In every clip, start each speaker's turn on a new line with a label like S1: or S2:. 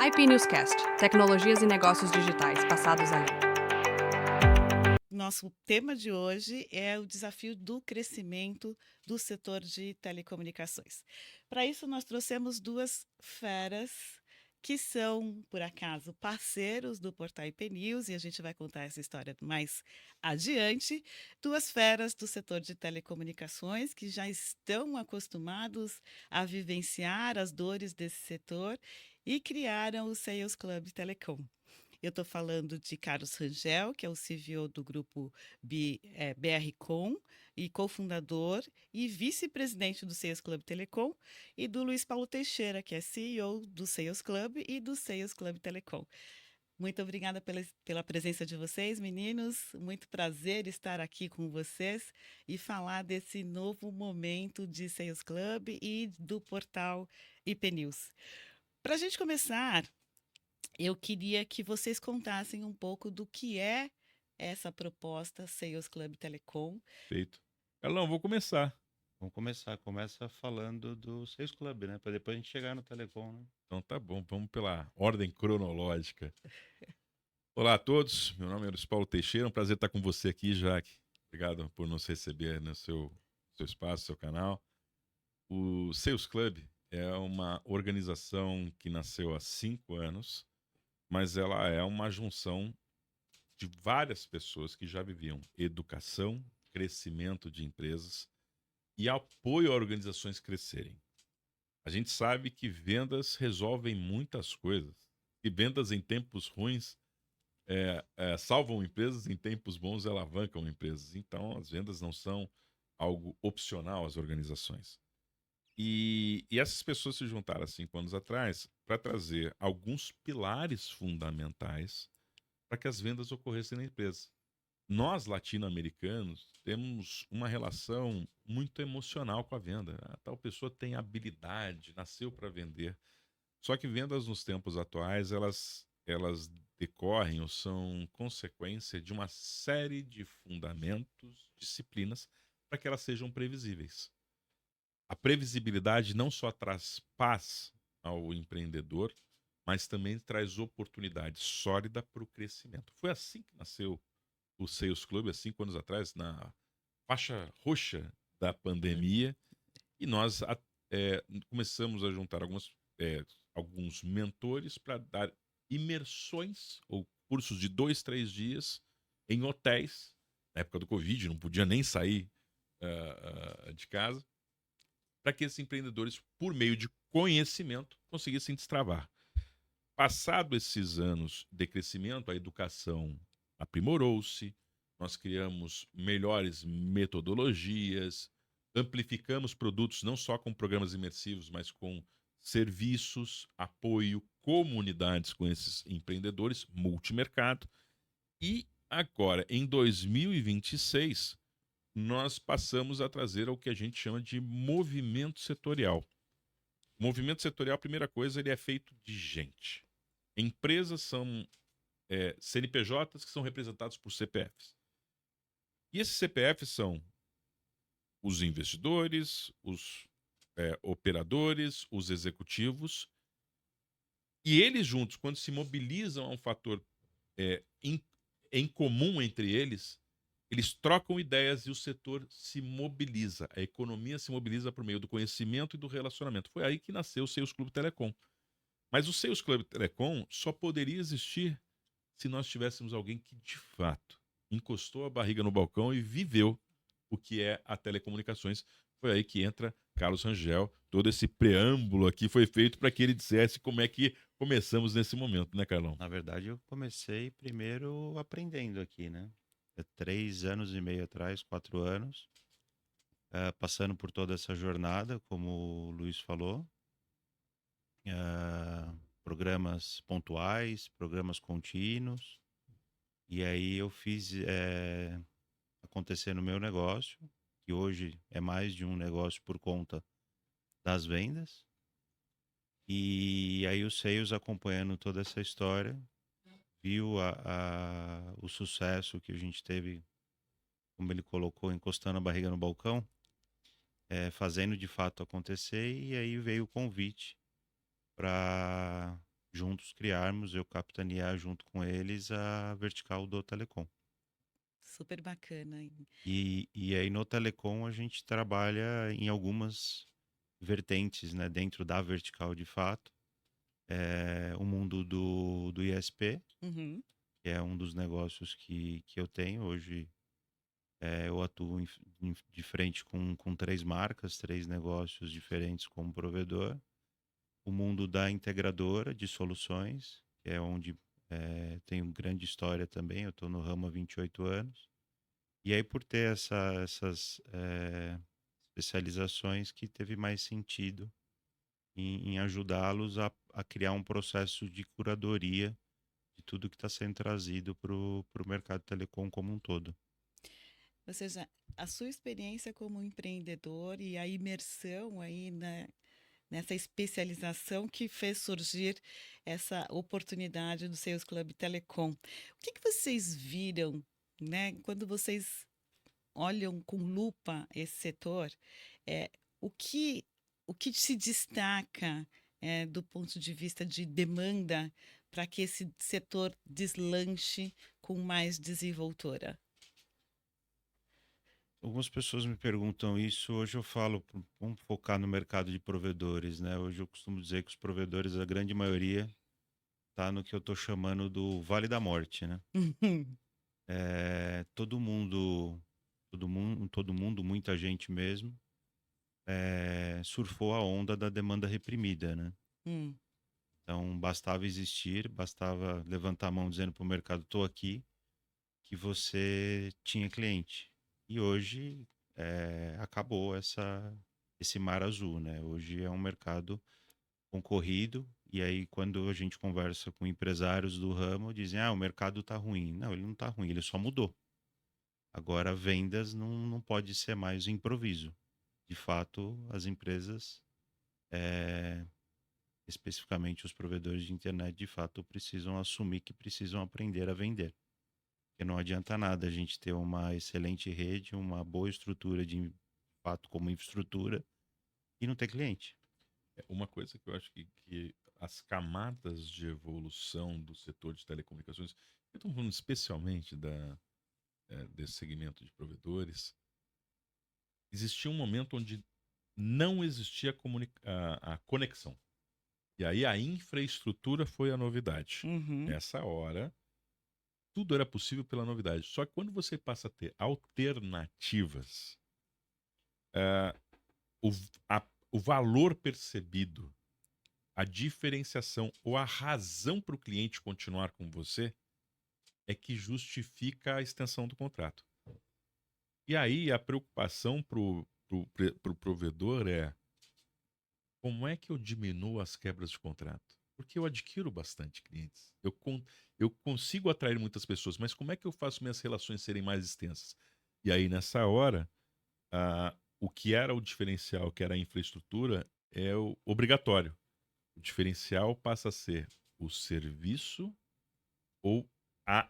S1: IP Newscast, tecnologias e negócios digitais passados a limpo.
S2: Nosso tema de hoje é o desafio do crescimento do setor de telecomunicações. Para isso, nós trouxemos duas feras que são, por acaso, parceiros do Portal IP News, e a gente vai contar essa história mais adiante. Duas feras do setor de telecomunicações que já estão acostumados a vivenciar as dores desse setor e criaram o Sales Club Telecom. Eu estou falando de Carlos Rangel, que é o CVO do grupo BRcom e cofundador e vice-presidente do Sales Club Telecom, e do Luiz Paulo Teixeira, que é CEO do Sales Club e do Sales Club Telecom. Muito obrigada pela presença de vocês, meninos. Muito prazer estar aqui com vocês e falar desse novo momento de Sales Club e do portal IP News. Para a gente começar, eu queria que vocês contassem um pouco do que é essa proposta Sales Club Telecom.
S3: Feito. Carlão, vou começar.
S4: Vamos começar. Começa falando do Sales Club, né? Para depois a gente chegar no Telecom, né?
S3: Então tá bom, vamos pela ordem cronológica. Olá a todos, meu nome é Luiz Paulo Teixeira, um prazer estar com você aqui, Jaque. Obrigado por nos receber no seu espaço, seu canal. O Sales Club é uma organização que nasceu há 5 anos, mas ela é uma junção de várias pessoas que já viviam educação, crescimento de empresas e apoio a organizações crescerem. A gente sabe que vendas resolvem muitas coisas. E vendas em tempos ruins salvam empresas, em tempos bons alavancam empresas. Então, as vendas não são algo opcional às organizações. E essas pessoas se juntaram há 5 anos atrás para trazer alguns pilares fundamentais para que as vendas ocorressem na empresa. Nós, latino-americanos, temos uma relação muito emocional com a venda. A tal pessoa tem habilidade, nasceu para vender. Só que vendas nos tempos atuais, elas decorrem ou são consequência de uma série de fundamentos, disciplinas, para que elas sejam previsíveis. A previsibilidade não só traz paz ao empreendedor, mas também traz oportunidade sólida para o crescimento. Foi assim que nasceu o Sales Club, há 5 anos atrás, na faixa roxa da pandemia, e nós começamos a juntar alguns mentores para dar imersões ou cursos de 2, 3 dias em hotéis. Na época do Covid, não podia nem sair de casa, para que esses empreendedores, por meio de conhecimento, conseguissem destravar. Passado esses anos de crescimento, a educação aprimorou-se, nós criamos melhores metodologias, amplificamos produtos não só com programas imersivos, mas com serviços, apoio, comunidades com esses empreendedores, multimercado. E agora, em 2026, nós passamos a trazer o que a gente chama de movimento setorial. O movimento setorial, a primeira coisa, ele é feito de gente. Empresas são CNPJs que são representados por CPFs. E esses CPFs são os investidores, os operadores, os executivos. E eles juntos, quando se mobilizam a um fator em comum entre eles, eles trocam ideias e o setor se mobiliza. A economia se mobiliza por meio do conhecimento e do relacionamento. Foi aí que nasceu o Sales Club Telecom. Mas o Sales Club Telecom só poderia existir se nós tivéssemos alguém que, de fato, encostou a barriga no balcão e viveu o que é a telecomunicações. Foi aí que entra Carlos Rangel. Todo esse preâmbulo aqui foi feito para que ele dissesse como é que começamos nesse momento, né, Carlão?
S4: Na verdade, eu comecei primeiro aprendendo aqui, né? 3 anos e meio atrás, 4 anos, passando por toda essa jornada, como o Luiz falou. Programas pontuais, programas contínuos. E aí eu fiz acontecer no meu negócio, que hoje é mais de um negócio por conta das vendas. E aí o Sales, acompanhando toda essa história, viu o sucesso que a gente teve, como ele colocou, encostando a barriga no balcão, fazendo de fato acontecer. E aí veio o convite para juntos criarmos, eu capitanear junto com eles a vertical do Telecom.
S2: Super bacana, hein?
S4: E aí no Telecom a gente trabalha em algumas vertentes, né, dentro da vertical de fato. O mundo do ISP,
S2: Uhum.
S4: que é um dos negócios que eu tenho hoje. Eu atuo de frente com 3 marcas, 3 negócios diferentes como provedor. O mundo da integradora de soluções, que é onde tenho grande história também. Eu estou no ramo há 28 anos. E aí, por ter essas especializações, que teve mais sentido em ajudá-los a criar um processo de curadoria de tudo que está sendo trazido para o mercado telecom como um todo.
S2: Ou seja, a sua experiência como empreendedor e a imersão aí nessa especialização que fez surgir essa oportunidade do Sales Club Telecom. O que vocês viram, né, quando vocês olham com lupa esse setor? É, o que, o que se destaca do ponto de vista de demanda para que esse setor deslanche com mais desenvoltura?
S4: Algumas pessoas me perguntam isso. Hoje eu falo, vamos focar no mercado de provedores, né? Hoje eu costumo dizer que os provedores, a grande maioria, tá no que eu estou chamando do Vale da Morte, né? Todo mundo, muita gente mesmo, surfou a onda da demanda reprimida, né?
S2: Hum.
S4: Então, bastava existir, bastava levantar a mão dizendo para o mercado, estou aqui, que você tinha cliente. E hoje acabou esse mar azul, né? Hoje é um mercado concorrido, e aí quando a gente conversa com empresários do ramo, dizem, o mercado está ruim. Não, ele não está ruim, ele só mudou. Agora, vendas não pode ser mais improviso. De fato, as empresas, especificamente os provedores de internet, de fato precisam assumir que precisam aprender a vender. Porque não adianta nada a gente ter uma excelente rede, uma boa estrutura de fato como infraestrutura e não ter cliente.
S3: Uma coisa que eu acho que as camadas de evolução do setor de telecomunicações, eu estou falando especialmente desse segmento de provedores, existia um momento onde não existia a conexão. E aí a infraestrutura foi a novidade.
S2: Uhum.
S3: Nessa hora, tudo era possível pela novidade. Só que quando você passa a ter alternativas, o, o valor percebido, a diferenciação ou a razão para o cliente continuar com você é que justifica a extensão do contrato. E aí a preocupação para o provedor é: como é que eu diminuo as quebras de contrato? Porque eu adquiro bastante clientes. Eu consigo atrair muitas pessoas, mas como é que eu faço minhas relações serem mais extensas? E aí, nessa hora, o que era o diferencial, que era a infraestrutura, é o obrigatório. O diferencial passa a ser o serviço ou a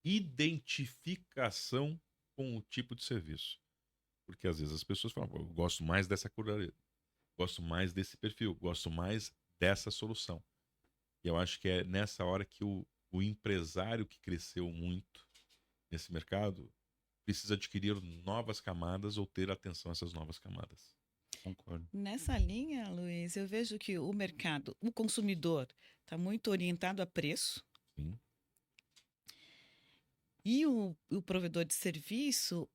S3: identificação com o tipo de serviço. Porque às vezes as pessoas falam, eu gosto mais dessa curadoria, gosto mais desse perfil, gosto mais dessa solução. E eu acho que é nessa hora que o empresário que cresceu muito nesse mercado precisa adquirir novas camadas ou ter atenção a essas novas camadas.
S4: Concordo.
S2: Nessa linha, Luiz, eu vejo que o mercado, o consumidor, está muito orientado a preço.
S3: Sim.
S2: E o provedor de serviço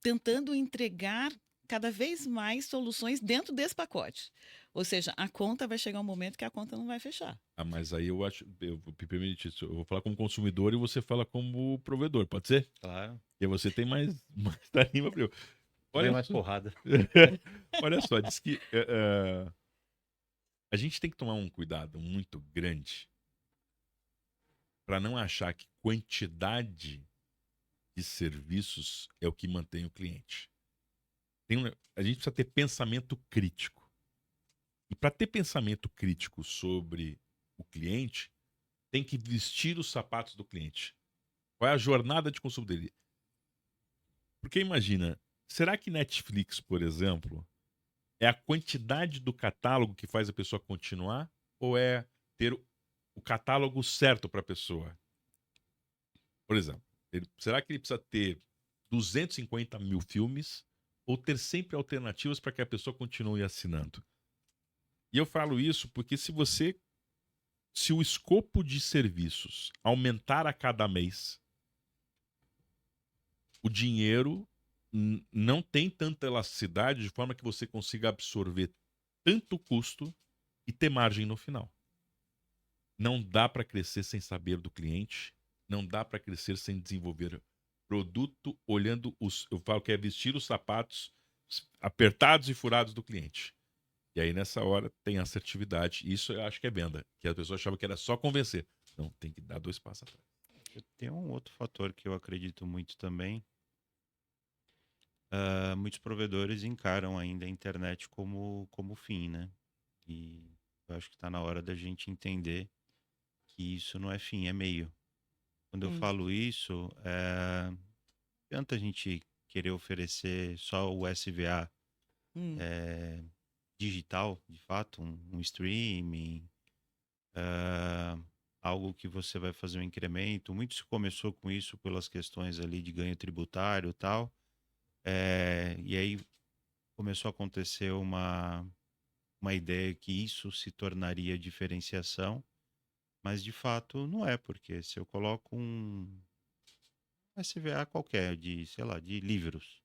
S2: tentando entregar cada vez mais soluções dentro desse pacote. Ou seja, a conta vai chegar um momento que a conta não vai fechar.
S3: Mas aí eu acho, me permite isso, eu vou falar como consumidor e você fala como provedor, pode ser?
S4: Claro.
S3: E aí você tem mais tarimba para eu.
S4: Olha mais porrada.
S3: Olha só, diz que a gente tem que tomar um cuidado muito grande para não achar que quantidade de serviços é o que mantém o cliente. A gente precisa ter pensamento crítico. E para ter pensamento crítico sobre o cliente, tem que vestir os sapatos do cliente. Qual é a jornada de consumo dele? Porque imagina, será que Netflix, por exemplo, é a quantidade do catálogo que faz a pessoa continuar? Ou é ter o catálogo certo para a pessoa. Por exemplo, será que ele precisa ter 250 mil filmes ou ter sempre alternativas para que a pessoa continue assinando? E eu falo isso porque se o escopo de serviços aumentar a cada mês, o dinheiro não tem tanta elasticidade de forma que você consiga absorver tanto custo e ter margem no final. Não dá para crescer sem saber do cliente, não dá para crescer sem desenvolver produto olhando eu falo que é vestir os sapatos apertados e furados do cliente. E aí nessa hora tem assertividade. Isso eu acho que é venda, que a pessoa achava que era só convencer. Não, tem que dar 2 passos atrás.
S4: Tem um outro fator que eu acredito muito também. Muitos provedores encaram ainda a internet como fim, né? E eu acho que está na hora da gente entender que isso não é fim, é meio. Quando eu
S2: Hum.
S4: falo isso, não adianta a gente querer oferecer só o SVA
S2: Hum.
S4: digital, de fato, um streaming, algo que você vai fazer um incremento. Muito se começou com isso pelas questões ali de ganho tributário e tal. E aí começou a acontecer uma ideia que isso se tornaria diferenciação, mas de fato não é, porque se eu coloco um SVA qualquer de, sei lá, de livros,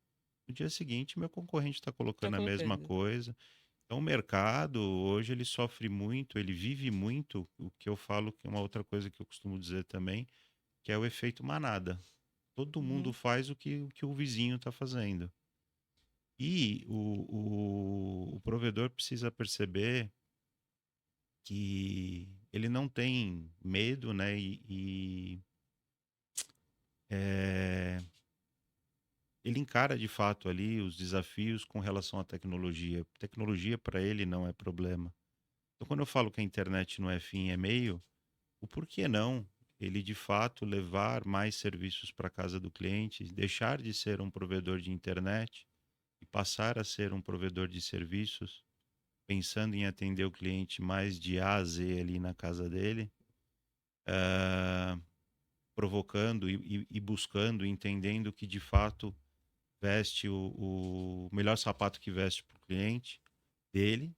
S4: no dia seguinte meu concorrente está
S2: Tá
S4: colocando a mesma
S2: colocando.
S4: coisa. Então o mercado hoje ele sofre muito, ele vive muito, o que eu falo que é uma outra coisa que eu costumo dizer também, que é o efeito manada. Todo mundo
S2: Uhum.
S4: faz o que o vizinho está fazendo. E o provedor precisa perceber que ele não tem medo, né? É, ele encara de fato ali os desafios com relação à tecnologia. Tecnologia para ele não é problema. Então, quando eu falo que a internet não é fim, é meio, o porquê não ele de fato levar mais serviços para a casa do cliente, deixar de ser um provedor de internet e passar a ser um provedor de serviços, pensando em atender o cliente mais de A a Z ali na casa dele, provocando e buscando, entendendo que de fato veste o melhor sapato que veste para o cliente dele.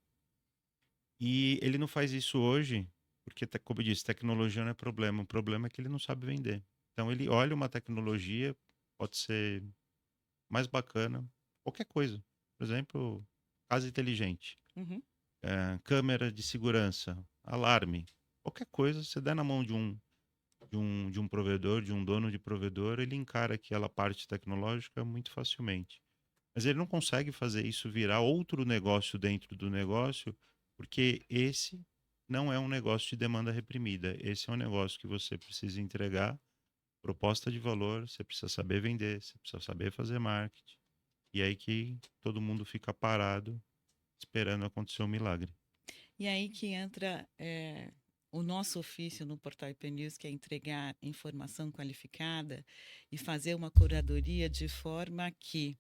S4: E ele não faz isso hoje, porque, como eu disse, tecnologia não é problema. O problema é que ele não sabe vender. Então ele olha uma tecnologia, pode ser mais bacana, qualquer coisa. Por exemplo, casa inteligente.
S2: Uhum.
S4: Câmera de segurança, alarme, qualquer coisa, você der na mão de um provedor, de um dono de provedor, ele encara aquela parte tecnológica muito facilmente. Mas ele não consegue fazer isso virar outro negócio dentro do negócio, porque esse não é um negócio de demanda reprimida. Esse é um negócio que você precisa entregar proposta de valor, você precisa saber vender, você precisa saber fazer marketing. E aí que todo mundo fica parado esperando acontecer um milagre.
S2: E aí que entra o nosso ofício no Portal IP News, que é entregar informação qualificada e fazer uma curadoria de forma que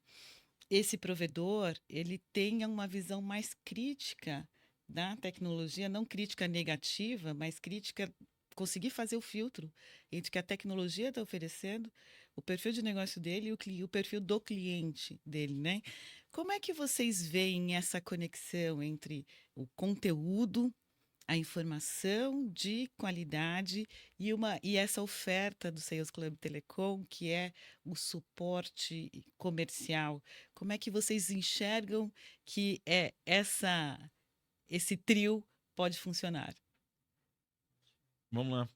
S2: esse provedor ele tenha uma visão mais crítica da tecnologia, não crítica negativa, mas crítica, conseguir fazer o filtro entre o que a tecnologia está oferecendo, o perfil de negócio dele e o perfil do cliente dele, né? Como é que vocês veem essa conexão entre o conteúdo, a informação de qualidade e essa oferta do Sales Club Telecom, que é o suporte comercial? Como é que vocês enxergam que esse trio pode funcionar?
S3: Vamos lá.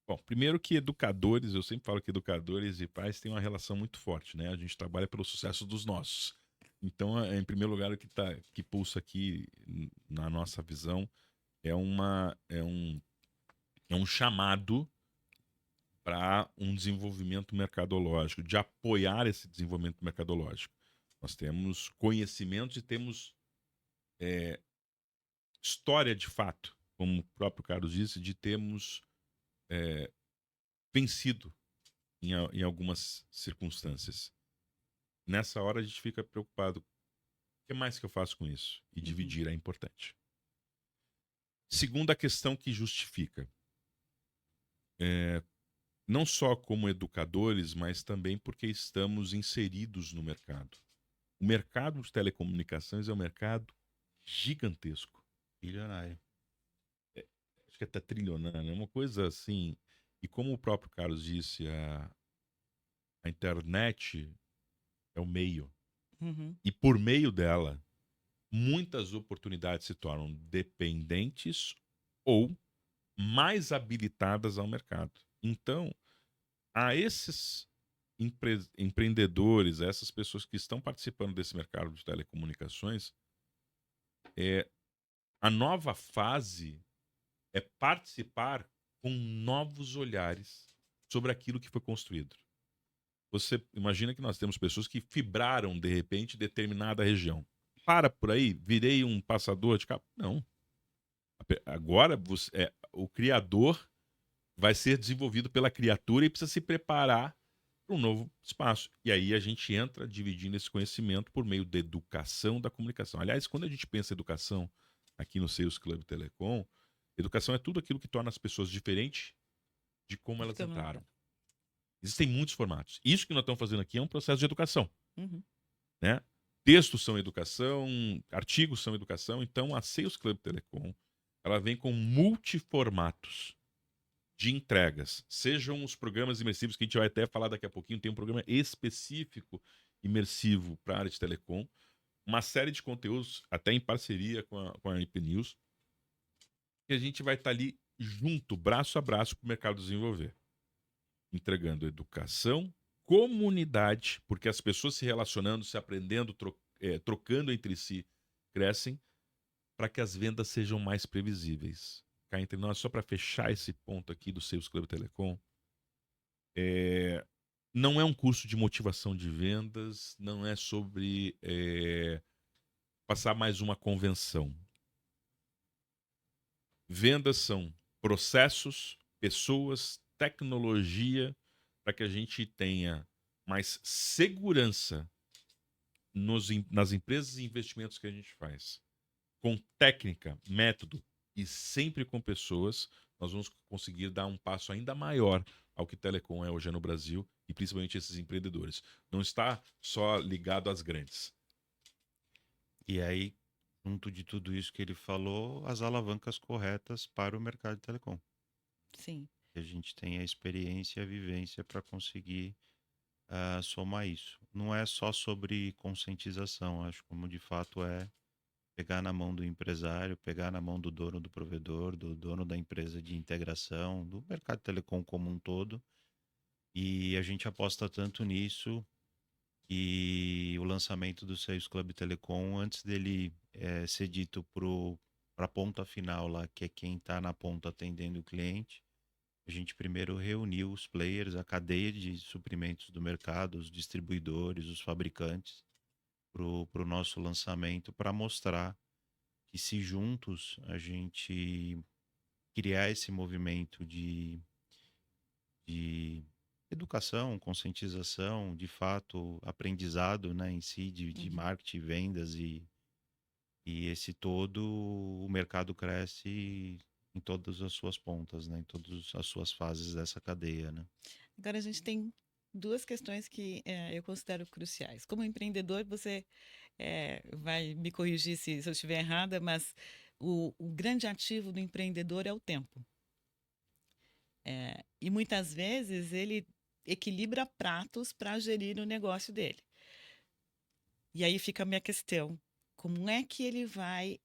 S3: Bom, primeiro que educadores, eu sempre falo que educadores e pais têm uma relação muito forte, né? A gente trabalha pelo sucesso dos nossos. Então, em primeiro lugar, o que pulsa aqui na nossa visão é um chamado para um desenvolvimento mercadológico, de apoiar esse desenvolvimento mercadológico. Nós temos conhecimentos e temos história de fato, como o próprio Carlos disse, de termos vencido em algumas circunstâncias. Nessa hora a gente fica preocupado. O que mais que eu faço com isso? E dividir é importante. Segunda questão que justifica. Não só como educadores, mas também porque estamos inseridos no mercado. O mercado de telecomunicações é um mercado gigantesco.
S4: Bilionário.
S3: Acho que é até trilionário. É uma coisa assim. E como o próprio Carlos disse, a internet é o meio.
S2: Uhum.
S3: E por meio dela, muitas oportunidades se tornam dependentes ou mais habilitadas ao mercado. Então, a esses empreendedores, a essas pessoas que estão participando desse mercado de telecomunicações, a nova fase é participar com novos olhares sobre aquilo que foi construído. Você imagina que nós temos pessoas que fibraram, de repente, determinada região. Para por aí, virei um passador de cabo. Não. Agora, o criador vai ser desenvolvido pela criatura e precisa se preparar para um novo espaço. E aí a gente entra dividindo esse conhecimento por meio da educação da comunicação. Aliás, quando a gente pensa em educação aqui no Sales Club Telecom, educação é tudo aquilo que torna as pessoas diferentes de como elas
S2: Como-
S3: entraram. Existem muitos formatos. Isso que nós estamos fazendo aqui é um processo de educação.
S2: Uhum.
S3: Né? Textos são educação, artigos são educação. Então, a Sales Club Telecom, ela vem com multiformatos de entregas. Sejam os programas imersivos, que a gente vai até falar daqui a pouquinho, tem um programa específico imersivo para a área de telecom, uma série de conteúdos, até em parceria com a IP News, que a gente vai estar ali junto, braço a braço, para o mercado desenvolver. Entregando educação, comunidade, porque as pessoas se relacionando, se aprendendo, trocando entre si, crescem, para que as vendas sejam mais previsíveis. Cá entre nós, só para fechar esse ponto aqui do Sales Club Telecom, não é um curso de motivação de vendas, não é sobre passar mais uma convenção. Vendas são processos, pessoas, tecnologia, para que a gente tenha mais segurança nas empresas e investimentos que a gente faz. Com técnica, método e sempre com pessoas, nós vamos conseguir dar um passo ainda maior ao que telecom é hoje no Brasil e principalmente esses empreendedores. Não está só ligado às grandes.
S4: E aí, junto de tudo isso que ele falou, as alavancas corretas para o mercado de telecom.
S2: Sim.
S4: Que a gente tem a experiência e a vivência para conseguir somar isso. Não é só sobre conscientização, acho como de fato é pegar na mão do empresário, pegar na mão do dono do provedor, do dono da empresa de integração, do mercado de telecom como um todo. E a gente aposta tanto nisso. E o lançamento do Sales Club Telecom, antes dele ser dito para a ponta final lá, que é quem está na ponta atendendo o cliente, a gente primeiro reuniu os players, a cadeia de suprimentos do mercado, os distribuidores, os fabricantes, para o nosso lançamento, para mostrar que se juntos a gente criar esse movimento de educação, conscientização, de fato, aprendizado, né, em si, de
S2: Uhum.
S4: marketing, vendas e esse todo, o mercado cresce em todas as suas pontas, né, em todas as suas fases dessa cadeia, né.
S2: Agora a gente tem duas questões que eu considero cruciais. Como empreendedor, você vai me corrigir se eu estiver errada, mas o grande ativo do empreendedor é o tempo. E muitas vezes ele equilibra pratos para gerir o negócio dele. E aí fica a minha questão: como é que ele vai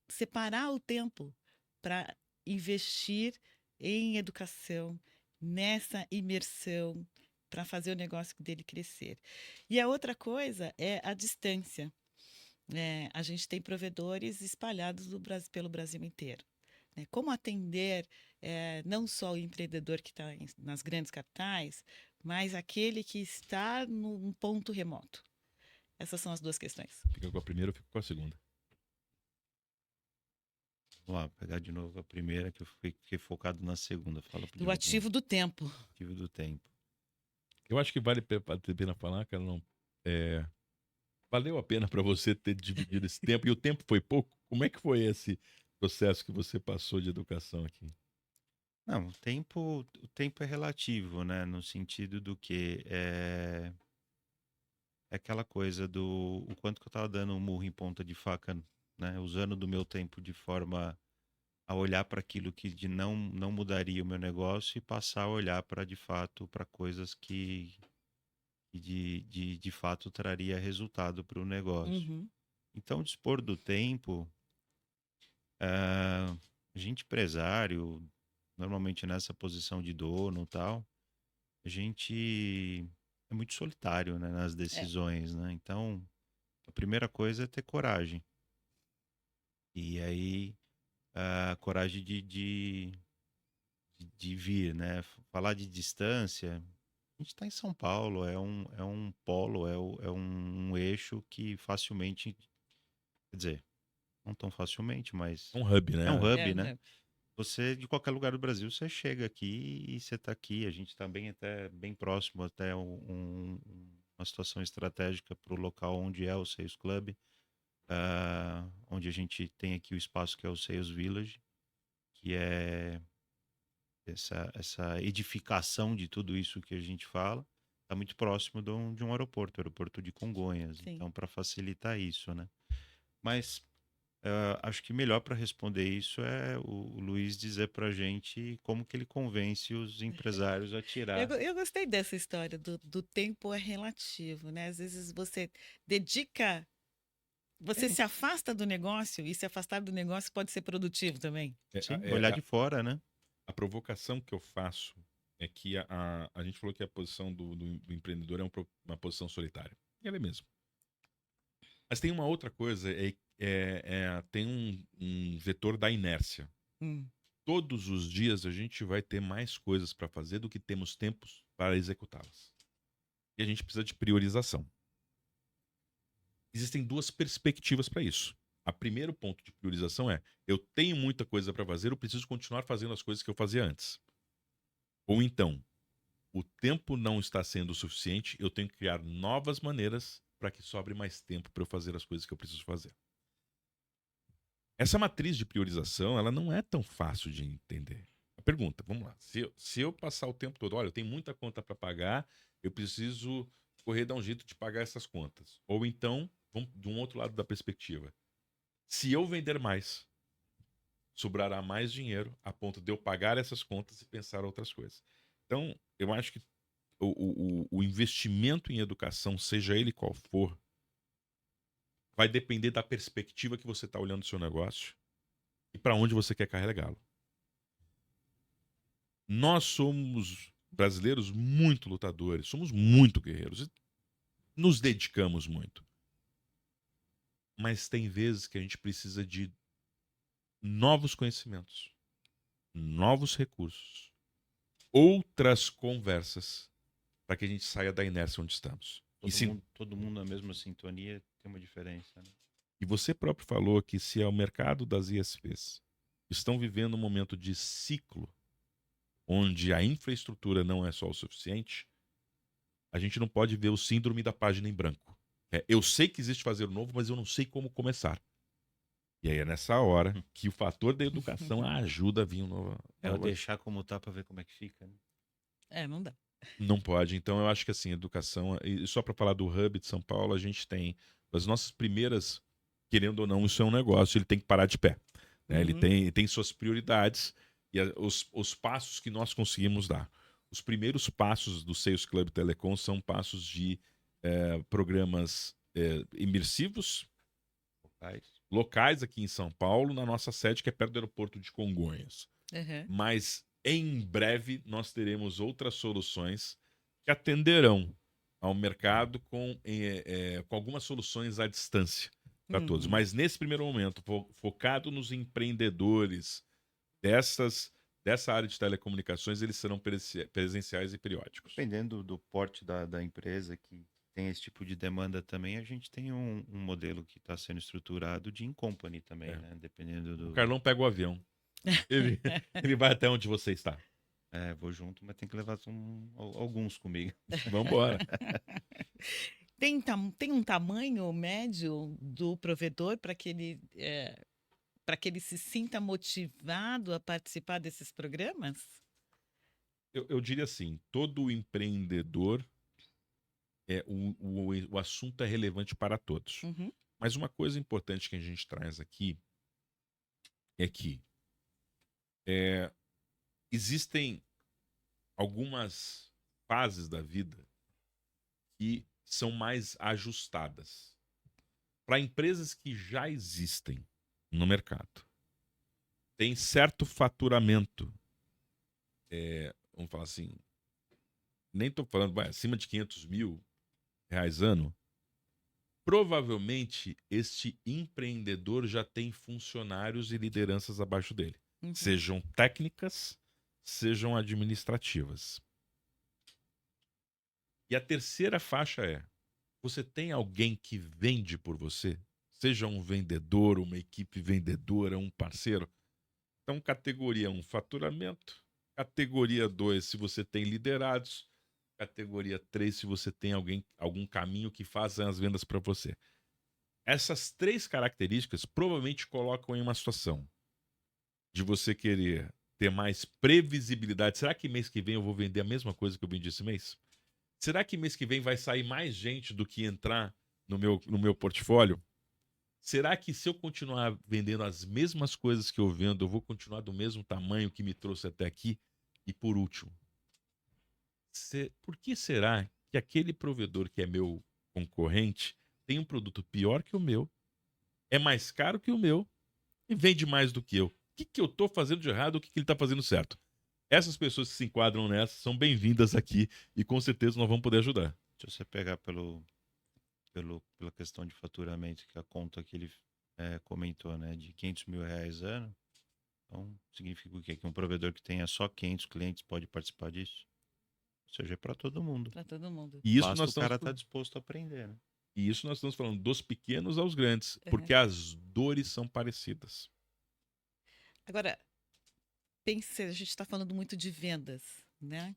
S2: separar o tempo para investir em educação, nessa imersão, para fazer o negócio dele crescer? E a outra coisa é a distância. A gente tem provedores espalhados pelo Brasil inteiro. Né? Como atender não só o empreendedor que está nas grandes capitais, mas aquele que está num ponto remoto? Essas são as duas questões.
S3: Fica com a primeira, eu fico com a segunda.
S4: Vamos lá, pegar de novo a primeira, que eu fiquei focado na segunda. Fala de
S2: Do
S4: novo.
S2: ativo do tempo.
S4: Ativo do tempo.
S3: Eu acho que vale a pena falar, cara, não. Valeu a pena para você ter dividido esse tempo, e o tempo foi pouco? Como é que foi esse processo que você passou de educação aqui?
S4: Não, o tempo é relativo, né? No sentido do que é aquela coisa do o quanto que eu estava dando um murro em ponta de faca, né? Usando do meu tempo de forma a olhar para aquilo que não mudaria o meu negócio e passar a olhar para de fato para coisas que de fato traria resultado para o negócio.
S2: Uhum.
S4: Então, dispor do tempo, a gente empresário, normalmente nessa posição de dono e tal, a gente é muito solitário, né, nas
S2: É.
S4: decisões, né? Então, a primeira coisa é ter coragem. E aí, a coragem de vir, né? Falar de distância, a gente está em São Paulo, é um polo, é um eixo que facilmente, quer dizer, não tão facilmente, mas
S3: Um hub,
S4: é um
S3: né?
S4: hub,
S2: É,
S4: né?
S2: né?
S4: Você, de qualquer lugar do Brasil, você chega aqui e você está aqui. A gente está bem, até bem próximo, até uma situação estratégica para o local onde é o Sales Club, onde a gente tem aqui o espaço que é o Sales Village, que é essa edificação de tudo isso que a gente fala. Está muito próximo de um aeroporto, aeroporto de Congonhas.
S2: Sim.
S4: Então, para facilitar isso, né? Mas acho que melhor para responder isso é o Luiz dizer para a gente como que ele convence os empresários a tirar.
S2: Eu gostei dessa história do tempo é relativo, né? Às vezes você dedica, você
S4: É,
S2: se afasta do negócio e se afastar do negócio pode ser produtivo também.
S3: É,
S4: sim,
S3: é,
S4: olhar
S3: a,
S4: de fora, né?
S3: a provocação que eu faço é que a gente falou que a posição do empreendedor é uma posição solitária. E ela é mesmo. Mas tem uma outra coisa, tem um vetor da inércia.
S2: Hum.
S3: Todos os dias a gente vai ter mais coisas para fazer do que temos tempos para executá-las. E a gente precisa de priorização. Existem duas perspectivas para isso. O primeiro ponto de priorização é: eu tenho muita coisa para fazer, eu preciso continuar fazendo as coisas que eu fazia antes. Ou então, o tempo não está sendo o suficiente, eu tenho que criar novas maneiras para que sobre mais tempo para eu fazer as coisas que eu preciso fazer. Essa matriz de priorização, ela não é tão fácil de entender. A pergunta, vamos lá. Se eu passar o tempo todo, olha, eu tenho muita conta para pagar, eu preciso correr dar um jeito de pagar essas contas. Ou então, vamos de um outro lado da perspectiva. Se eu vender mais, sobrará mais dinheiro a ponto de eu pagar essas contas e pensar outras coisas. Então, eu acho que o investimento em educação, seja ele qual for, vai depender da perspectiva que você está olhando o seu negócio e para onde você quer carregá-lo. Nós somos brasileiros muito lutadores, somos muito guerreiros, e nos dedicamos muito. Mas tem vezes que a gente precisa de novos conhecimentos, novos recursos, outras conversas para que a gente saia da inércia onde estamos.
S4: Todo mundo na mesma sintonia tem uma diferença, né?
S3: E você próprio falou que se é o mercado das ISPs estão vivendo um momento de ciclo onde a infraestrutura não é só o suficiente, a gente não pode ver o síndrome da página em branco. Eu sei que existe fazer o novo, mas eu não sei como começar. E aí é nessa hora que o fator da educação ajuda a vir um novo.
S4: É o deixar como tá para ver como é que fica, né?
S2: É, não dá.
S3: Não pode. Então eu acho que assim, educação. E só para falar do Hub de São Paulo, a gente tem as nossas primeiras, querendo ou não, isso é um negócio, ele tem que parar de pé. Né? Ele tem suas prioridades e os passos que nós conseguimos dar. Os primeiros passos do Sales Club Telecom são passos de programas imersivos, locais aqui em São Paulo, na nossa sede, que é perto do aeroporto de Congonhas.
S2: Uhum.
S3: Mas em breve nós teremos outras soluções que atenderão ao mercado com algumas soluções à distância para todos. Mas nesse primeiro momento, focado nos empreendedores dessa área de telecomunicações, eles serão presenciais e periódicos.
S4: Dependendo do porte da empresa que tem esse tipo de demanda também, a gente tem um modelo que está sendo estruturado de in-company também, né? Dependendo do...
S3: O Carlão pega o avião. Ele vai até onde você está.
S4: Vou junto, mas tem que levar alguns comigo.
S3: Vamos embora.
S2: Tem um tamanho médio do provedor para que ele para que ele se sinta motivado a participar desses programas?
S3: Eu diria assim, todo empreendedor, o assunto é relevante para todos.
S2: Uhum,
S3: Mas uma coisa importante que a gente traz aqui é que existem algumas fases da vida que são mais ajustadas. Para empresas que já existem no mercado, tem certo faturamento, vamos falar assim, nem estou falando, acima de 500 mil reais ano, provavelmente este empreendedor já tem funcionários e lideranças abaixo dele,
S2: uhum.
S3: sejam técnicas, sejam administrativas. E a terceira faixa é: você tem alguém que vende por você? Seja um vendedor, uma equipe vendedora, um parceiro. Então, categoria 1, faturamento. Categoria 2, se você tem liderados. Categoria 3, se você tem algum caminho que faça as vendas para você. Essas 3 características provavelmente colocam em uma situação de você querer ter mais previsibilidade. Será que mês que vem eu vou vender a mesma coisa que eu vendi esse mês? Será que mês que vem vai sair mais gente do que entrar no meu portfólio? Será que se eu continuar vendendo as mesmas coisas que eu vendo, eu vou continuar do mesmo tamanho que me trouxe até aqui? E por último, por que será que aquele provedor que é meu concorrente tem um produto pior que o meu, é mais caro que o meu e vende mais do que eu? O que eu estou fazendo de errado? O que ele está fazendo certo? Essas pessoas que se enquadram nessa são bem-vindas aqui e com certeza nós vamos poder ajudar.
S4: Se você pegar pela questão de faturamento, que a conta que ele comentou, né, de 500 mil reais ano, então significa o quê? Que um provedor que tenha só 500 clientes pode participar disso? Ou seja, é para todo mundo.
S2: Para todo mundo.
S3: E isso
S4: Basta
S3: nós
S4: o cara
S3: estamos
S4: estar disposto a aprender, né?
S3: E isso nós estamos falando dos pequenos aos grandes,
S2: Uhum.
S3: porque as dores são parecidas.
S2: Agora, pense, a gente está falando muito de vendas, né?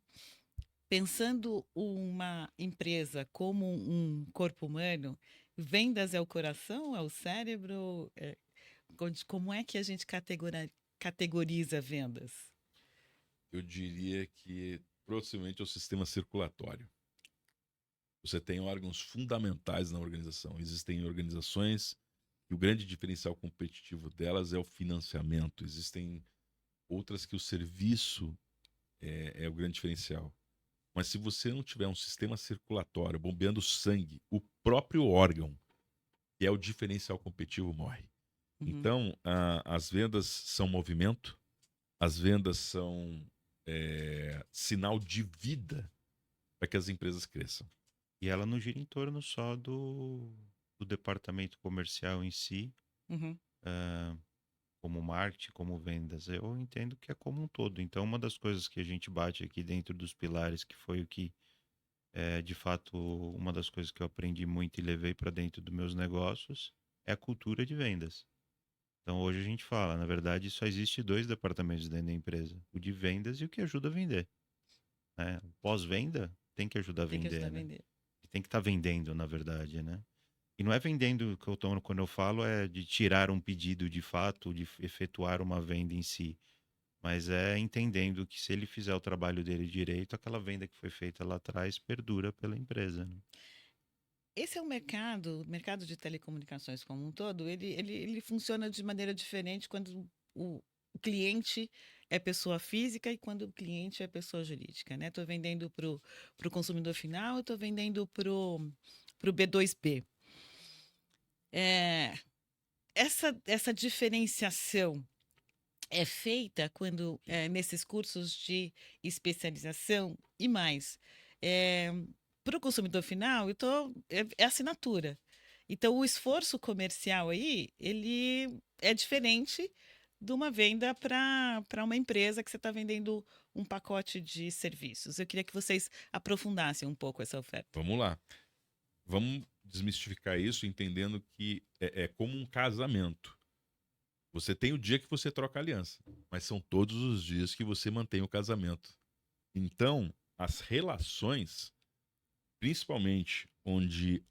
S2: Pensando uma empresa como um corpo humano, vendas é o coração, é o cérebro? Como é que a gente categoriza vendas?
S3: Eu diria que proximamente é o sistema circulatório. Você tem órgãos fundamentais na organização. Existem organizações que o grande diferencial competitivo delas é o financiamento. Existem outras que o serviço é o grande diferencial. Mas se você não tiver um sistema circulatório bombeando sangue, o próprio órgão, que é o diferencial competitivo, morre.
S2: Uhum.
S3: Então, as vendas são movimento, as vendas são sinal de vida para que as empresas cresçam.
S4: E ela não gira em torno só do departamento comercial em si,
S2: Uhum.
S4: como marketing, como vendas. Eu entendo que é como um todo. Então, uma das coisas que a gente bate aqui dentro dos pilares, que foi o que, de fato, uma das coisas que eu aprendi muito e levei para dentro dos meus negócios, é a cultura de vendas. Então, hoje a gente fala, na verdade, só existe 2 departamentos dentro da empresa: o de vendas e o que ajuda a vender. Né? O pós-venda tem que ajudar a
S2: Tem que
S4: vender,
S2: ajudar a
S4: né?
S2: vender.
S4: E tem que estar vendendo, na verdade, né? E não é vendendo que quando eu falo é de tirar um pedido de fato, de efetuar uma venda em si. Mas é entendendo que se ele fizer o trabalho dele direito, aquela venda que foi feita lá atrás perdura pela empresa. Né?
S2: Esse é o mercado de telecomunicações como um todo, ele funciona de maneira diferente quando o cliente é pessoa física e quando o cliente é pessoa jurídica, né? Estou vendendo para o consumidor final, estou vendendo para o B2B. Essa diferenciação é feita quando, nesses cursos de especialização e mais. Para o consumidor final, é assinatura. Então, o esforço comercial aí, ele é diferente de uma venda para uma empresa que você está vendendo um pacote de serviços. Eu queria que vocês aprofundassem um pouco essa oferta.
S3: Vamos lá. Vamos desmistificar isso entendendo que é como um casamento. Você tem o dia que você troca a aliança, mas são todos os dias que você mantém o casamento. Então, as relações, principalmente onde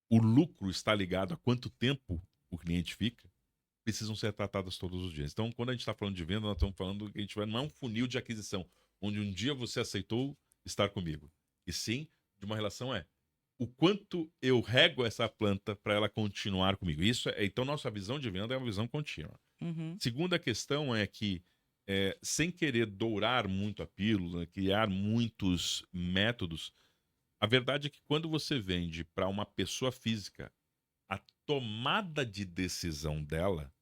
S3: o lucro está ligado a quanto tempo o cliente fica, precisam ser tratadas todos os dias. Então, quando a gente está falando de venda, nós estamos falando que a gente não é um funil de aquisição, onde um dia você aceitou estar comigo. E sim, de uma relação o quanto eu rego essa planta para ela continuar comigo. Então, nossa visão de venda é uma visão contínua.
S2: Uhum.
S3: Segunda questão é que, sem querer dourar muito a pílula, criar muitos métodos, a verdade é que quando você vende para uma pessoa física, a tomada de decisão dela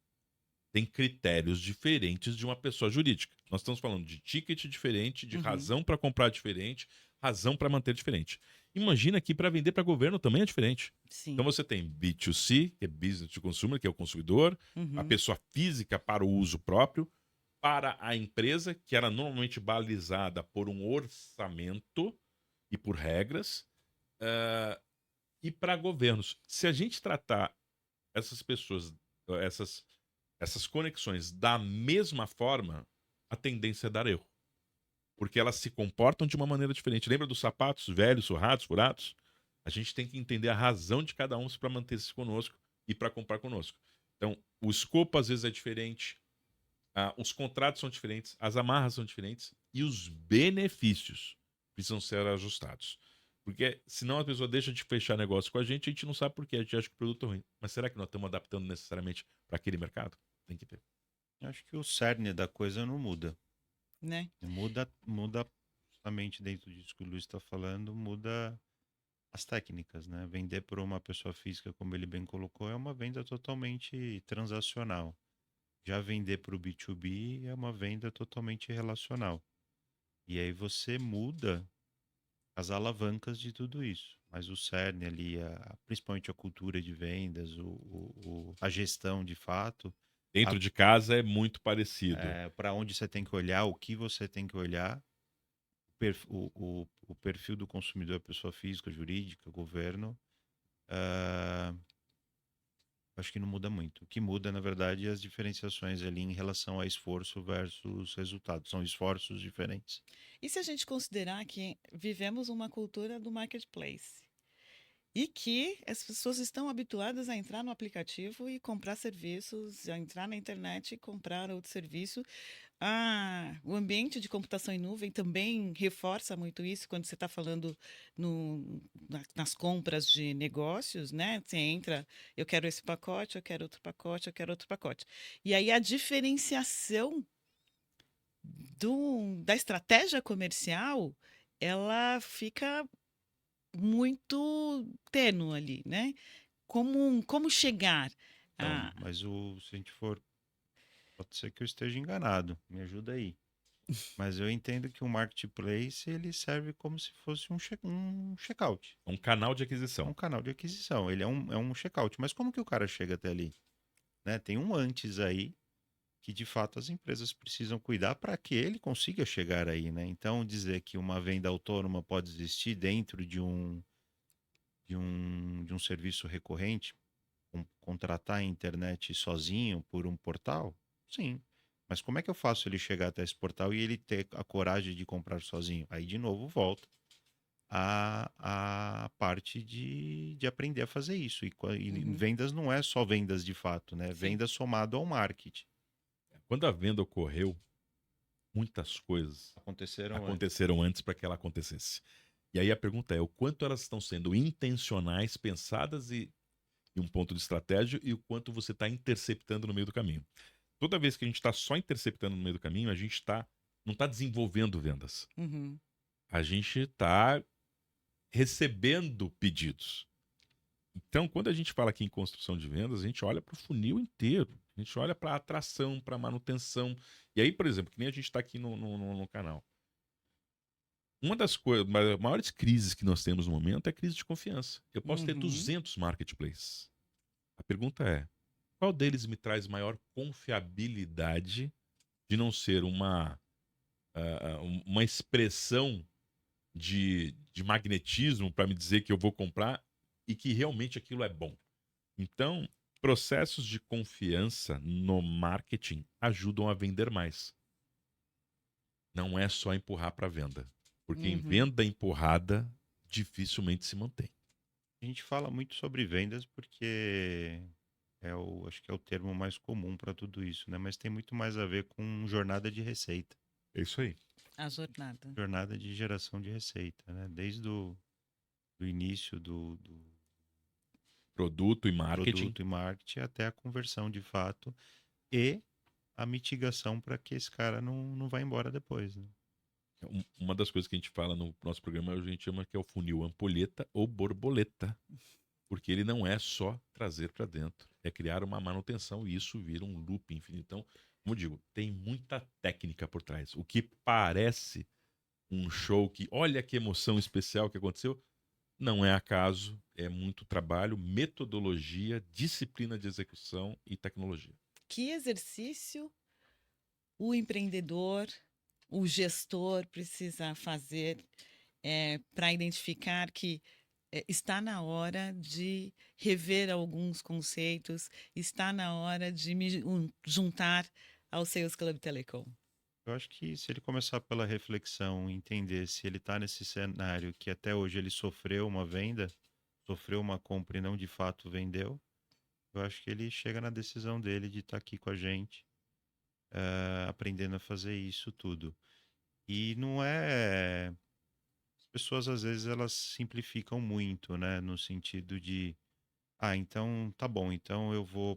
S3: tem critérios diferentes de uma pessoa jurídica. Nós estamos falando de ticket diferente, de
S2: Uhum.
S3: razão para comprar diferente, razão para manter diferente. Imagina que para vender para governo também é diferente.
S2: Sim.
S3: Então você tem B2C, que é Business to Consumer, que é o consumidor, a
S2: Uhum.
S3: pessoa física para o uso próprio, para a empresa, que era normalmente balizada por um orçamento e por regras, e para governos. Se a gente tratar essas pessoas, essas conexões da mesma forma, a tendência é dar erro. Porque elas se comportam de uma maneira diferente. Lembra dos sapatos velhos, surrados, furados? A gente tem que entender a razão de cada um para manter-se conosco e para comprar conosco. Então, o escopo às vezes é diferente, os contratos são diferentes, as amarras são diferentes e os benefícios precisam ser ajustados. Porque senão a pessoa deixa de fechar negócio com a gente não sabe por quê, a gente acha que o produto é ruim. Mas será que nós estamos adaptando necessariamente para aquele mercado? Tem que ver.
S4: Acho que o cerne da coisa não muda.
S2: Né?
S4: Muda justamente dentro disso que o Luiz está falando, muda as técnicas, né? Vender para uma pessoa física, como ele bem colocou, é uma venda totalmente transacional. Já vender para o B2B é uma venda totalmente relacional. E aí você muda as alavancas de tudo isso. Mas o cerne ali, principalmente a cultura de vendas, a gestão de fato,
S3: Dentro de casa é muito parecido.
S4: para onde você tem que olhar, o que você tem que olhar, o perfil do consumidor, pessoa física, jurídica, governo, acho que não muda muito. O que muda, na verdade, é as diferenciações ali em relação a esforço versus resultado. São esforços diferentes.
S2: E se a gente considerar que vivemos uma cultura do marketplace e que as pessoas estão habituadas a entrar no aplicativo e comprar serviços, a entrar na internet e comprar outro serviço, o ambiente de computação em nuvem também reforça muito isso quando você está falando nas compras de negócios, né? Você entra, eu quero esse pacote, eu quero outro pacote, eu quero outro pacote. E aí a diferenciação da estratégia comercial, ela fica muito tênue ali, né? Como chegar
S4: Então,
S2: a...
S4: mas se a gente for. Pode ser que eu esteja enganado. Me ajuda aí. Mas eu entendo que o marketplace ele serve como se fosse um checkout.
S3: Um canal de
S4: É
S3: aquisição.
S4: um canal de aquisição. Ele é um checkout. Mas como que o cara chega até ali? Né? Tem um antes aí que de fato as empresas precisam cuidar para que ele consiga chegar aí, né? Então dizer que uma venda autônoma pode existir dentro de um serviço recorrente, contratar a internet sozinho por um portal, sim. Mas como é que eu faço ele chegar até esse portal e ele ter a coragem de comprar sozinho? Aí de novo volta a parte de aprender a fazer isso. E vendas não é só vendas de fato, né?
S2: Sim.
S4: Venda somado ao marketing.
S3: Quando a venda ocorreu, muitas coisas aconteceram antes para que ela acontecesse. E aí a pergunta é, o quanto elas estão sendo intencionais, pensadas e um ponto de estratégia, e o quanto você está interceptando no meio do caminho. Toda vez que a gente está só interceptando no meio do caminho, a gente não está desenvolvendo vendas.
S2: Uhum.
S3: A gente está recebendo pedidos. Então, quando a gente fala aqui em construção de vendas, a gente olha para o funil inteiro. A gente olha para a atração, para a manutenção. E aí, por exemplo, que nem a gente está aqui no canal. Uma das maiores crises que nós temos no momento é a crise de confiança. Eu posso ter 200 marketplaces. A pergunta é, qual deles me traz maior confiabilidade de não ser uma expressão de magnetismo para me dizer que eu vou comprar e que realmente aquilo é bom? Então, processos de confiança no marketing ajudam a vender mais. Não é só empurrar para venda. Porque em venda empurrada, dificilmente se mantém.
S4: A gente fala muito sobre vendas porque Acho que é o termo mais comum para tudo isso, né? Mas tem muito mais a ver com jornada de receita,
S3: É isso aí.
S2: A jornada.
S4: jornada de geração de receita, né? Desde do início do
S3: Produto e marketing.
S4: produto e marketing até a conversão de fato e a mitigação para que esse cara não vá embora depois, né?
S3: Uma das coisas que a gente fala no nosso programa, a gente chama que é o funil ampolheta ou borboleta. Porque ele não é só trazer para dentro, é criar uma manutenção e isso vira um loop infinito. Então, como eu digo, tem muita técnica por trás. O que parece um show que, olha que emoção especial que aconteceu, não é acaso, é muito trabalho, metodologia, disciplina de execução e tecnologia.
S2: Que exercício o empreendedor, o gestor precisa fazer para identificar que está na hora de rever alguns conceitos, está na hora de me juntar ao Sales Club Telecom.
S4: Eu acho que se ele começar pela reflexão, entender se ele está nesse cenário que até hoje ele sofreu uma venda, sofreu uma compra e não de fato vendeu, eu acho que ele chega na decisão dele de estar aqui com a gente, aprendendo a fazer isso tudo. E não é. As pessoas às vezes elas simplificam muito, né? No sentido de, então tá bom, então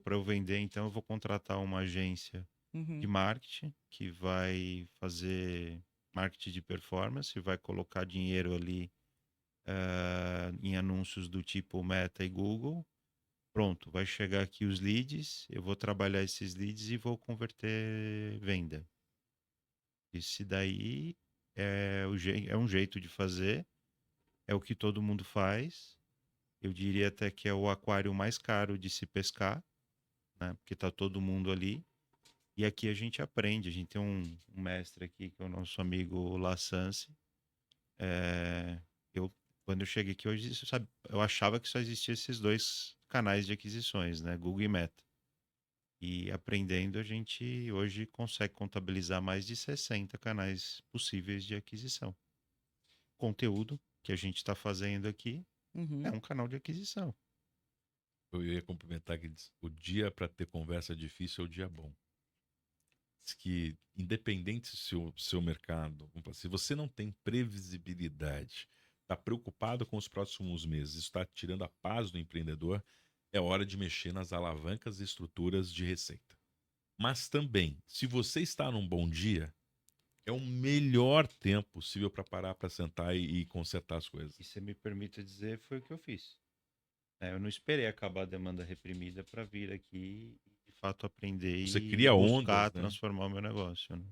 S4: para eu vender, então eu vou contratar uma agência de
S2: Uhum.
S4: marketing que vai fazer marketing de performance, vai colocar dinheiro ali em anúncios do tipo Meta e Google. Pronto, vai chegar aqui os leads, eu vou trabalhar esses leads e vou converter venda. Esse daí é um jeito de fazer, é o que todo mundo faz. Eu diria até que é o aquário mais caro de se pescar, né? Porque tá todo mundo ali. E aqui a gente aprende. A gente tem um mestre aqui, que é o nosso amigo Lassance. É, quando eu cheguei aqui hoje, sabe, eu achava que só existiam esses dois canais de aquisições, né? Google e Meta. E aprendendo, a gente hoje consegue contabilizar mais de 60 canais possíveis de aquisição. Conteúdo que a gente está fazendo aqui é
S2: Uhum.
S4: um canal de aquisição.
S3: Eu ia complementar que diz, o dia para ter conversa difícil é o dia bom. Diz que, independente do seu mercado, vamos falar, se você não tem previsibilidade, está preocupado com os próximos meses, está tirando a paz do empreendedor, é hora de mexer nas alavancas e estruturas de receita. Mas também, se você está num bom dia, é o melhor tempo possível para parar, para sentar e consertar as coisas.
S4: E se me permite dizer, foi o que eu fiz. Eu não esperei acabar a demanda reprimida para vir aqui e, de fato, aprender
S3: Você
S4: e
S3: cria
S4: buscar
S3: ondas, né?
S4: transformar o meu negócio, né?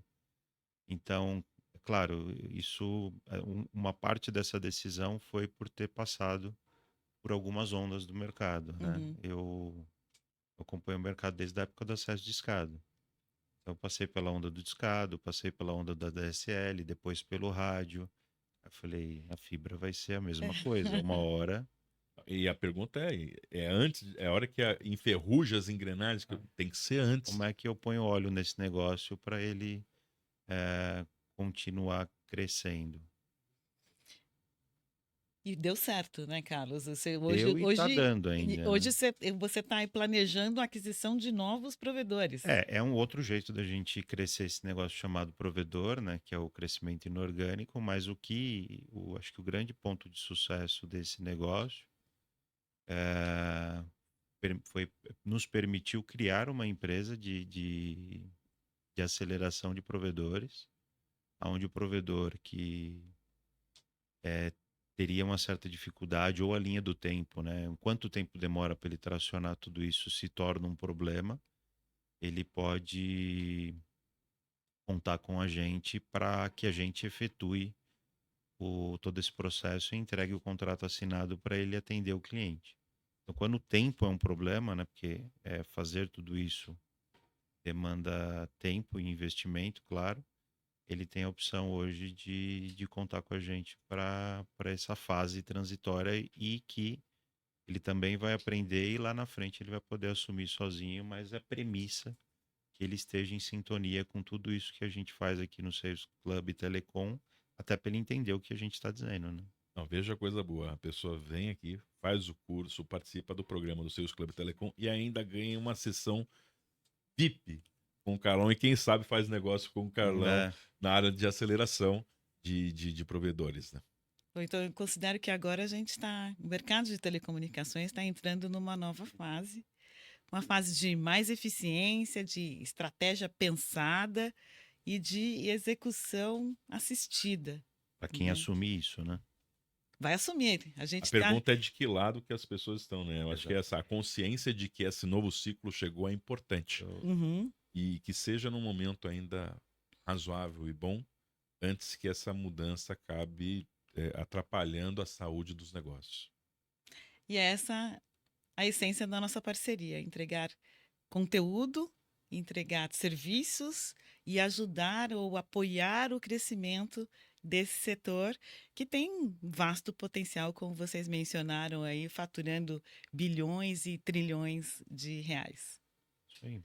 S4: Então, é claro, isso, uma parte dessa decisão foi por ter passado por algumas ondas do mercado, né?
S2: Uhum.
S4: Eu acompanho o mercado desde a época do acesso de escada. Então, eu passei pela onda do discado, passei pela onda da DSL, depois pelo rádio. Eu falei, a fibra vai ser a mesma coisa. Uma hora.
S3: E a pergunta é antes, é a hora que enferruja as engrenagens, que tem que ser antes.
S4: Como é que eu ponho óleo nesse negócio para ele continuar crescendo?
S2: E deu certo, né, Carlos? Você,
S4: Deu e tá dando ainda,
S2: hoje
S4: né?
S2: você está aí planejando a aquisição de novos provedores.
S4: É um outro jeito da gente crescer esse negócio chamado provedor, né? Que é o crescimento inorgânico, mas acho que o grande ponto de sucesso desse negócio foi nos permitiu criar uma empresa de aceleração de provedores, onde o provedor que teria uma certa dificuldade ou a linha do tempo, né? Quanto tempo demora para ele tracionar tudo isso se torna um problema, ele pode contar com a gente para que a gente efetue todo esse processo e entregue o contrato assinado para ele atender o cliente. Então, quando o tempo é um problema, né? Porque fazer tudo isso demanda tempo e investimento, claro. Ele tem a opção hoje de contar com a gente para essa fase transitória e que ele também vai aprender e lá na frente ele vai poder assumir sozinho, mas a premissa que ele esteja em sintonia com tudo isso que a gente faz aqui no Sales Club Telecom, até para ele entender o que a gente está dizendo, né?
S3: Não, veja a coisa boa. A pessoa vem aqui, faz o curso, participa do programa do Sales Club Telecom e ainda ganha uma sessão VIP com o Carlão e quem sabe faz negócio com o Carlão
S4: É,
S3: na área de aceleração de provedores, né?
S2: Então, eu considero que agora a gente está, o mercado de telecomunicações está entrando numa nova fase, uma fase de mais eficiência, de estratégia pensada e de execução assistida,
S4: para quem
S2: né?
S4: assumir isso, né?
S2: Vai assumir. A
S3: A
S2: gente está.
S3: pergunta é de que lado que as pessoas estão, né? Eu acho que
S4: Exato.
S3: a consciência de que esse novo ciclo chegou é importante.
S2: Uhum.
S3: E que seja num momento ainda razoável e bom, antes que essa mudança acabe atrapalhando a saúde dos negócios.
S2: E é essa a essência da nossa parceria: entregar conteúdo, entregar serviços e ajudar ou apoiar o crescimento desse setor que tem um vasto potencial, como vocês mencionaram aí, faturando bilhões e trilhões de reais.
S4: Isso aí.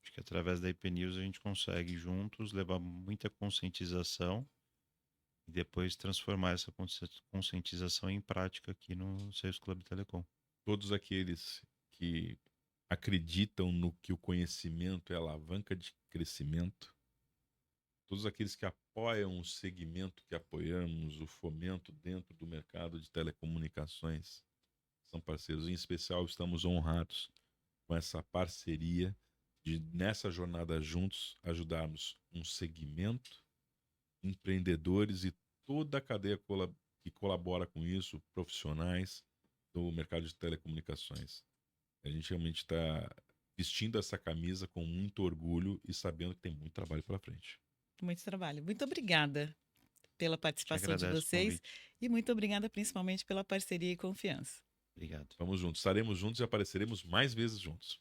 S4: Acho que através da IP News a gente consegue juntos levar muita conscientização e depois transformar essa conscientização em prática aqui no Sales Club Telecom.
S3: Todos aqueles que acreditam no que o conhecimento é alavanca de crescimento, todos aqueles que apoiam o segmento que apoiamos, o fomento dentro do mercado de telecomunicações, são parceiros. Em especial, estamos honrados com essa parceria de, nessa jornada juntos, ajudarmos um segmento, empreendedores e toda a cadeia que colabora com isso, profissionais do mercado de telecomunicações. A gente realmente está vestindo essa camisa com muito orgulho e sabendo que tem muito trabalho pela frente.
S2: Muito trabalho. Muito obrigada pela
S4: Te
S2: participação de
S4: agradeço o
S2: vocês
S4: convite.
S2: e muito obrigada principalmente pela parceria e confiança.
S4: Obrigado.
S3: Vamos juntos, estaremos juntos e apareceremos mais vezes juntos.